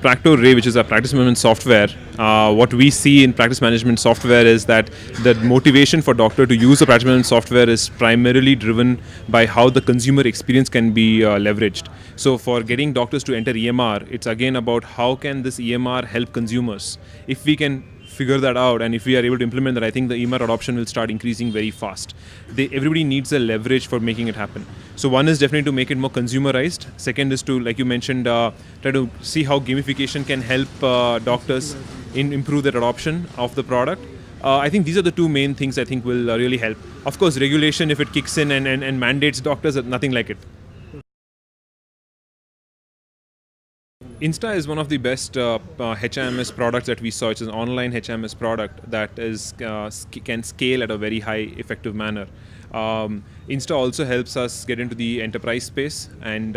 Practo Ray, which is a practice management software, what we see in practice management software is that the motivation for doctor to use the practice management software is primarily driven by how the consumer experience can be leveraged. So for getting doctors to enter EMR, it's again about how can this EMR help consumers. If we can figure that out and if we are able to implement that, I think the EMR adoption will start increasing very fast. Everybody needs a leverage for making it happen. So one is definitely to make it more consumerized. Second is to, like you mentioned, try to see how gamification can help doctors improve their adoption of the product. I think these are the two main things I think will really help. Of course, regulation, if it kicks in and mandates doctors, nothing like it. Insta is one of the best HMS products that we saw. It's an online HMS product that is can scale at a very high effective manner. Insta also helps us get into the enterprise space and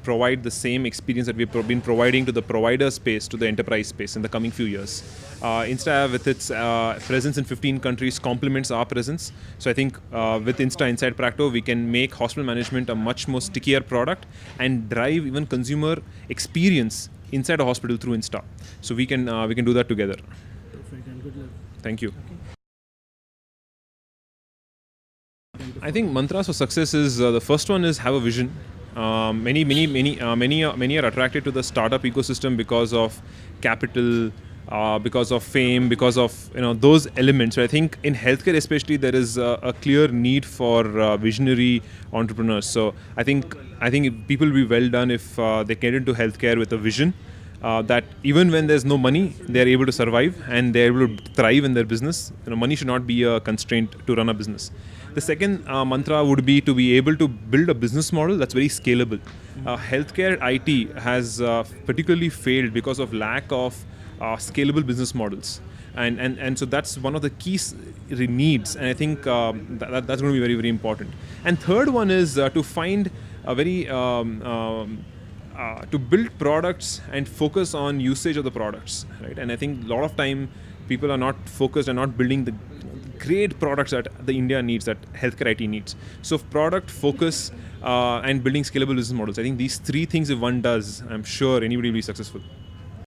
provide the same experience that we've been providing to the provider space to the enterprise space in the coming few years. Insta, with its presence in 15 countries, complements our presence. So I think with Insta inside Practo, we can make hospital management a much more stickier product and drive even consumer experience inside a hospital through Insta. So we can do that together. Perfect, and good luck. Thank you. I think mantras for success is the first one is have a vision. Many are attracted to the startup ecosystem because of capital, because of fame, because of those elements. So I think in healthcare especially there is a clear need for visionary entrepreneurs. So I think people will be well done if they get into healthcare with a vision. That even when there's no money, they're able to survive and they're able to thrive in their business. Money should not be a constraint to run a business. The second mantra would be to be able to build a business model that's very scalable. Healthcare IT has particularly failed because of lack of scalable business models. And so that's one of the key needs, and I think that's going to be very, very important. And third one is to find a very to build products and focus on usage of the products, right? And I think a lot of time people are not focused and not building the great products that the India needs, that healthcare IT needs. So product focus and building scalable business models. I think these three things, if one does, I'm sure anybody will be successful.